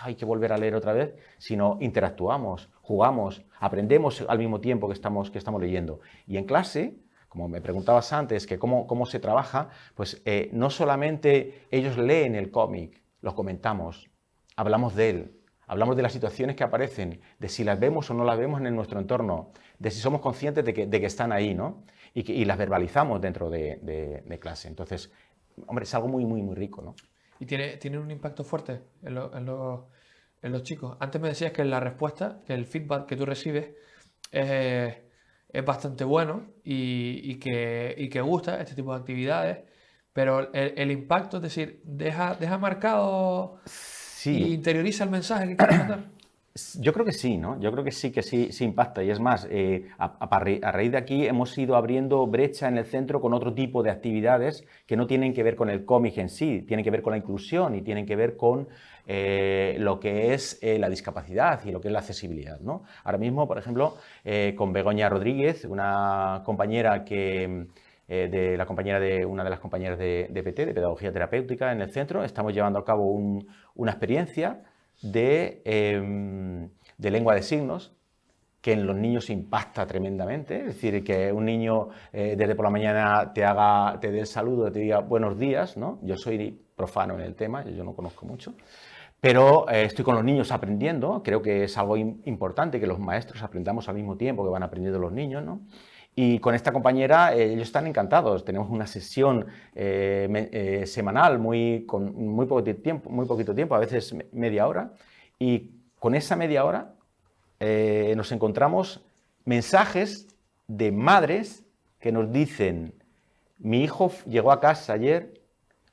hay que volver a leer otra vez, sino interactuamos, jugamos, aprendemos al mismo tiempo que estamos leyendo. Y en clase, como me preguntabas antes, que cómo se trabaja, pues no solamente ellos leen el cómic, los comentamos, hablamos de él, hablamos de las situaciones que aparecen, de si las vemos o no las vemos en nuestro entorno, de si somos conscientes de que están ahí, ¿no? Y las verbalizamos dentro de clase. Entonces, hombre, es algo muy, muy, muy rico, ¿no? Y tiene un impacto fuerte en los chicos. Antes me decías que la respuesta, que el feedback que tú recibes es bastante bueno y que gusta este tipo de actividades, pero el impacto, es decir, deja marcado y interioriza el mensaje que quieres mandar. Yo creo que sí, ¿no? Yo creo que sí impacta. Y es más, a raíz de aquí hemos ido abriendo brecha en el centro con otro tipo de actividades que no tienen que ver con el cómic en sí, tienen que ver con la inclusión y tienen que ver con lo que es la discapacidad y lo que es la accesibilidad, ¿no? Ahora mismo, por ejemplo, con Begoña Rodríguez, una compañera una de las compañeras de PT, de Pedagogía Terapéutica en el centro, estamos llevando a cabo una experiencia de lengua de signos que en los niños impacta tremendamente. Es decir, que un niño desde por la mañana te dé el saludo, te diga buenos días, ¿no? Yo soy profano en el tema, yo no conozco mucho, pero estoy con los niños aprendiendo. Creo que es algo importante que los maestros aprendamos al mismo tiempo que van aprendiendo los niños, ¿no? Y con esta compañera ellos están encantados. Tenemos una sesión semanal con muy poquito tiempo, a veces media hora, y con esa media hora nos encontramos mensajes de madres que nos dicen: mi hijo llegó a casa ayer,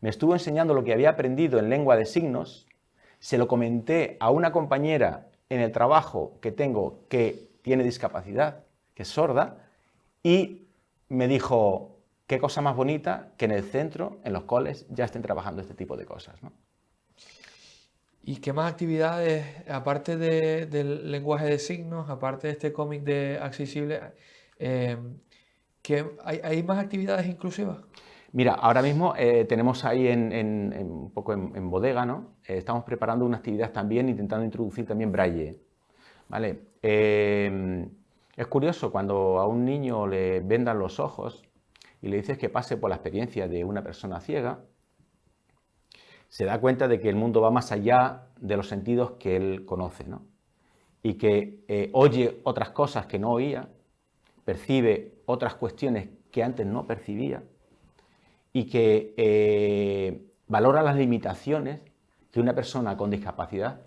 me estuvo enseñando lo que había aprendido en lengua de signos, se lo comenté a una compañera en el trabajo que tengo que tiene discapacidad, que es sorda, y me dijo: qué cosa más bonita que en el centro, en los coles, ya estén trabajando este tipo de cosas, ¿no? ¿Y qué más actividades, aparte del lenguaje de signos, aparte de este cómic de accesible, ¿Hay más actividades inclusivas? Mira, ahora mismo tenemos ahí un poco en bodega, ¿no? Estamos preparando una actividad también, intentando introducir también braille, ¿vale? Es curioso, cuando a un niño le vendan los ojos y le dices que pase por la experiencia de una persona ciega, se da cuenta de que el mundo va más allá de los sentidos que él conoce, ¿no? Y que oye otras cosas que no oía, percibe otras cuestiones que antes no percibía, y que valora las limitaciones que una persona con discapacidad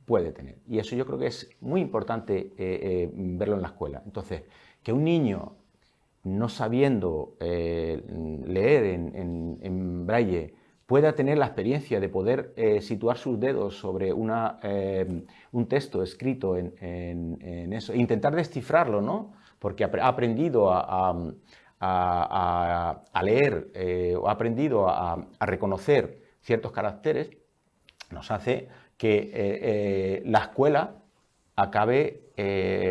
puede tener. Y eso yo creo que es muy importante verlo en la escuela. Entonces, que un niño, no sabiendo leer en braille, pueda tener la experiencia de poder situar sus dedos sobre un texto escrito en eso, e intentar descifrarlo, ¿no? Porque ha aprendido a leer o ha aprendido a reconocer ciertos caracteres, nos hace que la escuela acabe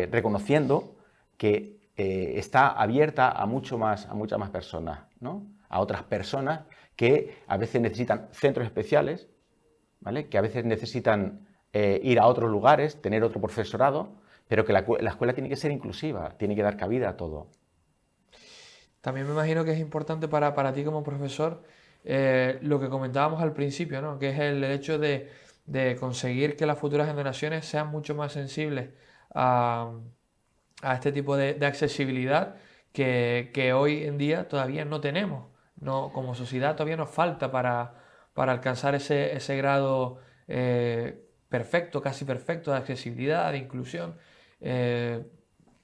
reconociendo que está abierta a muchas más personas, ¿no? A otras personas que a veces necesitan centros especiales, ¿vale? Que a veces necesitan ir a otros lugares, tener otro profesorado, pero que la escuela tiene que ser inclusiva, tiene que dar cabida a todo. También me imagino que es importante para ti como profesor lo que comentábamos al principio, ¿no? Que es el hecho de conseguir que las futuras generaciones sean mucho más sensibles a este tipo de accesibilidad que hoy en día todavía no tenemos. No, como sociedad todavía nos falta para alcanzar ese grado perfecto, casi perfecto de accesibilidad, de inclusión.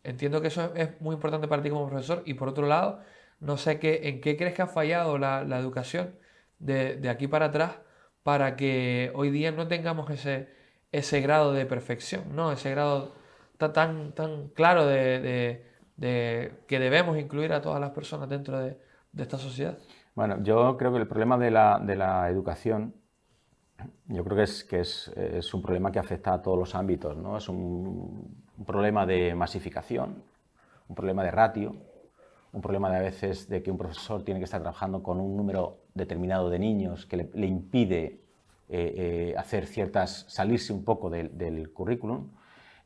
Entiendo que eso es muy importante para ti como profesor, y por otro lado, no sé en qué crees que ha fallado la educación de aquí para atrás para que hoy día no tengamos ese grado de perfección, ¿no? Ese grado tan claro de que debemos incluir a todas las personas dentro de esta sociedad. Bueno, yo creo que el problema de la educación, yo creo que es un problema que afecta a todos los ámbitos, ¿no? Es un problema de masificación, un problema de ratio, un problema de a veces de que un profesor tiene que estar trabajando con un número determinado de niños que le impide hacer salirse un poco del currículum.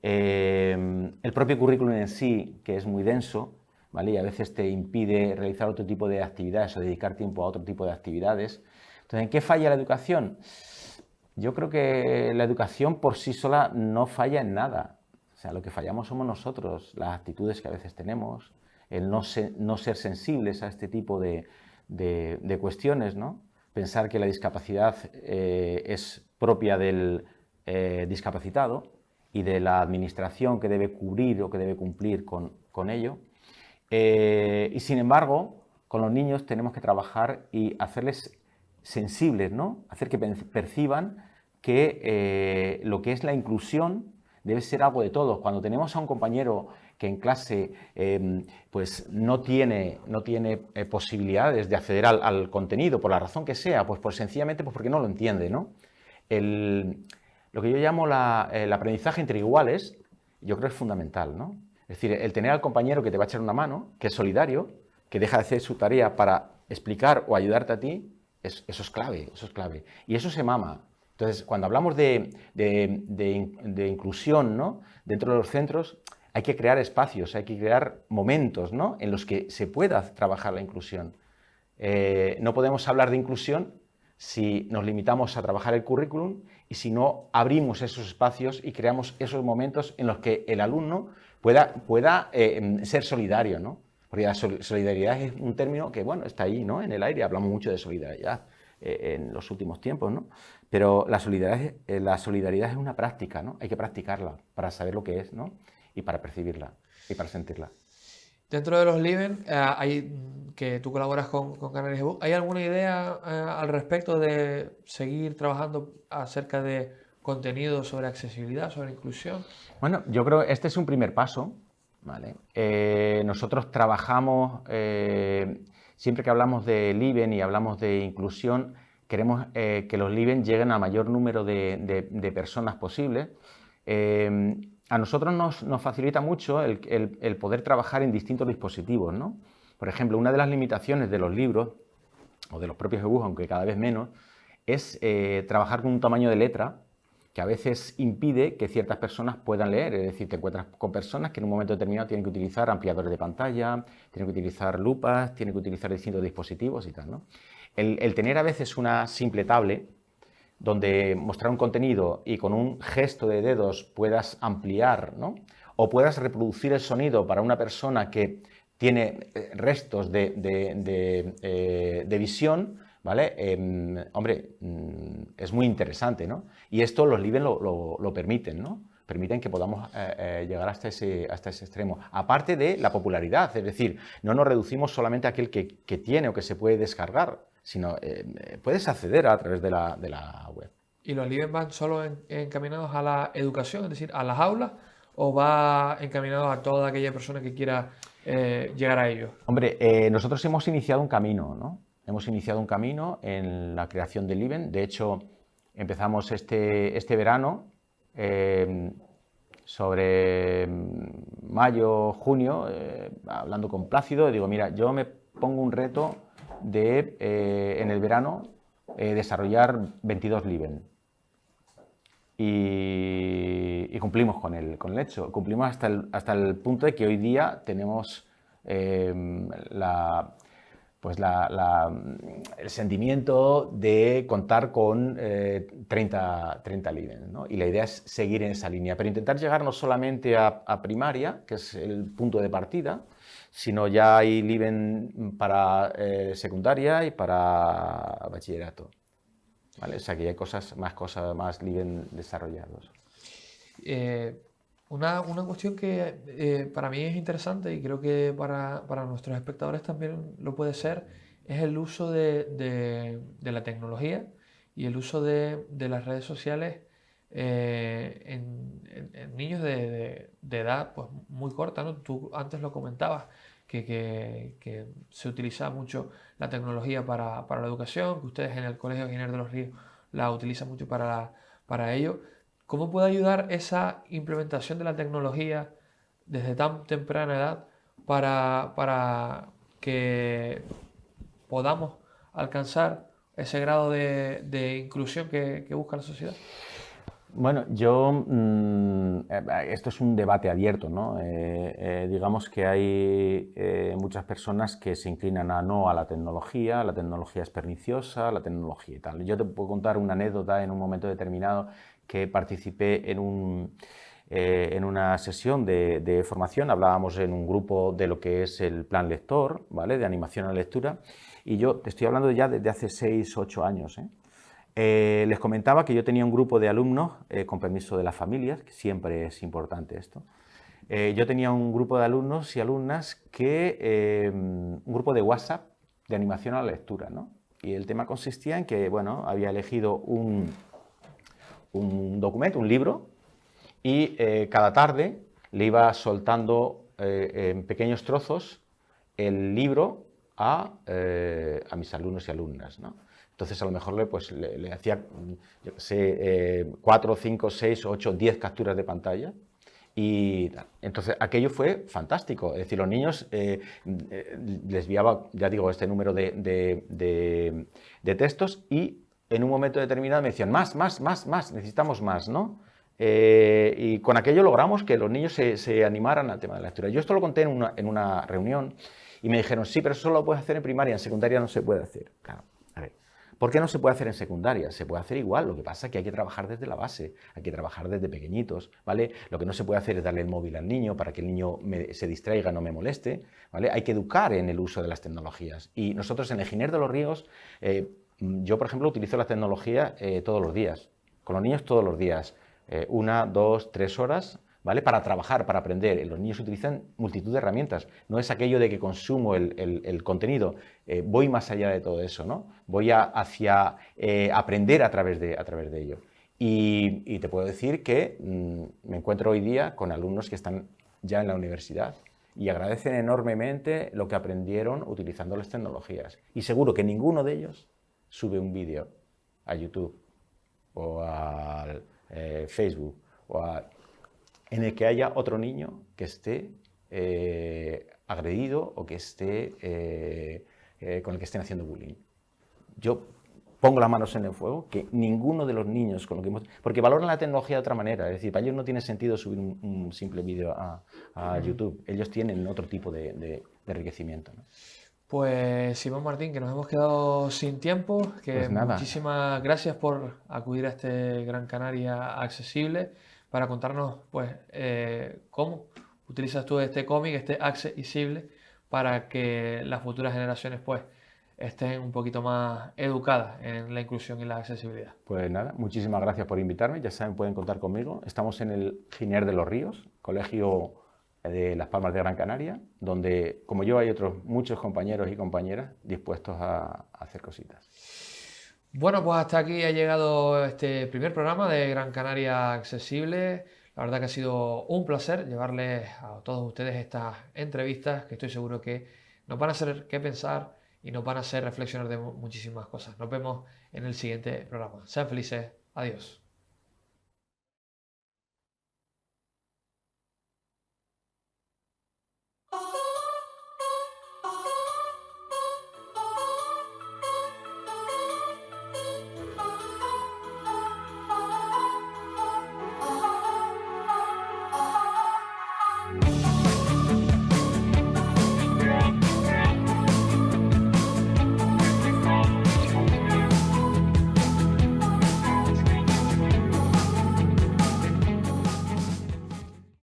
El propio currículum en sí, que es muy denso, ¿vale? Y a veces te impide realizar otro tipo de actividades o dedicar tiempo a otro tipo de actividades. Entonces, ¿en qué falla la educación? Yo creo que la educación por sí sola no falla en nada. O sea, lo que fallamos somos nosotros, las actitudes que a veces tenemos, el no ser sensibles a este tipo de cuestiones, ¿no? Pensar que la discapacidad es propia del discapacitado y de la administración que debe cubrir o que debe cumplir con ello. Y sin embargo, con los niños tenemos que trabajar y hacerles sensibles, ¿no? Hacer que perciban que lo que es la inclusión debe ser algo de todos. Cuando tenemos a un compañero que en clase pues no tiene posibilidades de acceder al contenido, por la razón que sea, pues sencillamente porque no lo entiende, ¿no? Lo que yo llamo el aprendizaje entre iguales, yo creo que es fundamental, ¿no? Es decir, el tener al compañero que te va a echar una mano, que es solidario, que deja de hacer su tarea para explicar o ayudarte a ti, eso es clave, eso es clave. Y eso se mama. Entonces, cuando hablamos de inclusión, ¿no? Dentro de los centros, hay que crear espacios, hay que crear momentos, ¿no? En los que se pueda trabajar la inclusión. No podemos hablar de inclusión si nos limitamos a trabajar el currículum y si no abrimos esos espacios y creamos esos momentos en los que el alumno pueda ser solidario, ¿no? Porque la solidaridad es un término que, bueno, está ahí, ¿no? En el aire, hablamos mucho de solidaridad en los últimos tiempos, ¿no? Pero la solidaridad es una práctica, ¿no? Hay que practicarla para saber lo que es, ¿no? Y para percibirla y para sentirla. Dentro de los Liven, que tú colaboras con Canarias Ebook, ¿hay alguna idea al respecto de seguir trabajando acerca de contenido sobre accesibilidad, sobre inclusión? Bueno, yo creo que este es un primer paso, ¿vale? Nosotros trabajamos, siempre que hablamos de Liven y hablamos de inclusión, queremos que los Liven lleguen a mayor número de personas posible. A nosotros nos facilita mucho el poder trabajar en distintos dispositivos, ¿no? Por ejemplo, una de las limitaciones de los libros, o de los propios ebooks, aunque cada vez menos, es trabajar con un tamaño de letra que a veces impide que ciertas personas puedan leer. Es decir, te encuentras con personas que en un momento determinado tienen que utilizar ampliadores de pantalla, tienen que utilizar lupas, tienen que utilizar distintos dispositivos y tal, ¿no? El tener a veces una simple tablet donde mostrar un contenido y con un gesto de dedos puedas ampliar, ¿no? O puedas reproducir el sonido para una persona que tiene restos de visión, ¿vale? Hombre, es muy interesante, ¿no? Y esto los Liven lo permiten, ¿no? Permiten que podamos llegar hasta ese extremo. Aparte de la popularidad, es decir, no nos reducimos solamente a aquel que tiene o que se puede descargar, sino puedes acceder a través de la web. ¿Y los Liven van solo encaminados a la educación, es decir, a las aulas, o va encaminados a toda aquella persona que quiera llegar a ellos? Hombre, nosotros hemos iniciado un camino, ¿no? Hemos iniciado un camino en la creación del Liven. De hecho, empezamos este verano, sobre mayo, junio, hablando con Plácido, digo, mira, yo me pongo un reto de, en el verano, desarrollar 22 Liven. Y cumplimos con el hecho. Cumplimos hasta el punto de que hoy día tenemos el sentimiento de contar con 30 Liven, ¿no? Y la idea es seguir en esa línea, pero intentar llegar no solamente a primaria, que es el punto de partida, sino ya hay Liven para secundaria y para bachillerato, ¿vale? O sea que ya hay más Liven desarrollados. Una cuestión que para mí es interesante y creo que para nuestros espectadores también lo puede ser, es el uso de la tecnología y el uso de las redes sociales en niños de edad pues, muy corta, ¿no? Tú antes lo comentabas, que se utiliza mucho la tecnología para la educación, que ustedes en el Colegio Giner de los Ríos la utilizan mucho para ello. ¿Cómo puede ayudar esa implementación de la tecnología desde tan temprana edad para que podamos alcanzar ese grado de inclusión que busca la sociedad? Bueno, esto es un debate abierto, ¿no? Digamos que hay muchas personas que se inclinan a la tecnología es perniciosa, la tecnología y tal. Yo te puedo contar una anécdota en un momento determinado que participé en una sesión de formación. Hablábamos en un grupo de lo que es el plan lector, ¿vale? De animación a la lectura, y yo te estoy hablando ya desde hace 6 o 8 años, les comentaba que yo tenía un grupo de alumnos, con permiso de las familias, que siempre es importante esto. Yo tenía un grupo de alumnos y alumnas un grupo de WhatsApp de animación a la lectura, ¿no? Y el tema consistía en que, bueno, había elegido un documento, un libro, y cada tarde le iba soltando en pequeños trozos el libro a mis alumnos y alumnas, ¿no? Entonces a lo mejor le hacía, yo qué sé, 4, 5, 6, 8, 10 capturas de pantalla. Y entonces aquello fue fantástico. Es decir, los niños les enviaba, ya digo, este número de textos, y en un momento determinado me decían, más, necesitamos más, ¿no? Y con aquello logramos que los niños se animaran al tema de la lectura. Yo esto lo conté en una reunión y me dijeron, sí, pero eso lo puedes hacer en primaria, en secundaria no se puede hacer. Claro, a ver, ¿por qué no se puede hacer en secundaria? Se puede hacer igual, lo que pasa es que hay que trabajar desde la base, hay que trabajar desde pequeñitos, ¿vale? Lo que no se puede hacer es darle el móvil al niño para que el niño se distraiga, no me moleste, ¿vale? Hay que educar en el uso de las tecnologías. Y nosotros en el Giner de los Ríos, yo, por ejemplo, utilizo la tecnología todos los días, con los niños todos los días, 1, 2, 3 horas, ¿vale? Para trabajar, para aprender. Los niños utilizan multitud de herramientas. No es aquello de que consumo el contenido. Voy más allá de todo eso, ¿no? Voy hacia aprender a través de ello. Y te puedo decir que me encuentro hoy día con alumnos que están ya en la universidad y agradecen enormemente lo que aprendieron utilizando las tecnologías. Y seguro que ninguno de ellos sube un vídeo a YouTube o a Facebook en el que haya otro niño que esté agredido o que esté con el que estén haciendo bullying. Yo pongo las manos en el fuego que ninguno de los niños con lo que porque valoran la tecnología de otra manera, es decir, para ellos no tiene sentido subir un simple vídeo a YouTube, ellos tienen otro tipo de enriquecimiento, ¿no? Pues Simón Martín, que nos hemos quedado sin tiempo, que Pues nada. muchísimas gracias por acudir a este Gran Canaria Accesible para contarnos pues cómo utilizas tú este cómic, este accesible, para que las futuras generaciones pues estén un poquito más educadas en la inclusión y la accesibilidad. Pues nada, muchísimas gracias por invitarme, ya saben, pueden contar conmigo. Estamos en el Giner de los Ríos, colegio de Las Palmas de Gran Canaria, donde, como yo, hay otros muchos compañeros y compañeras dispuestos a hacer cositas. Bueno, pues hasta aquí ha llegado este primer programa de Gran Canaria Accesible. La verdad que ha sido un placer llevarles a todos ustedes estas entrevistas que estoy seguro que nos van a hacer qué pensar y nos van a hacer reflexionar de muchísimas cosas. Nos vemos en el siguiente programa. Sean felices. Adiós.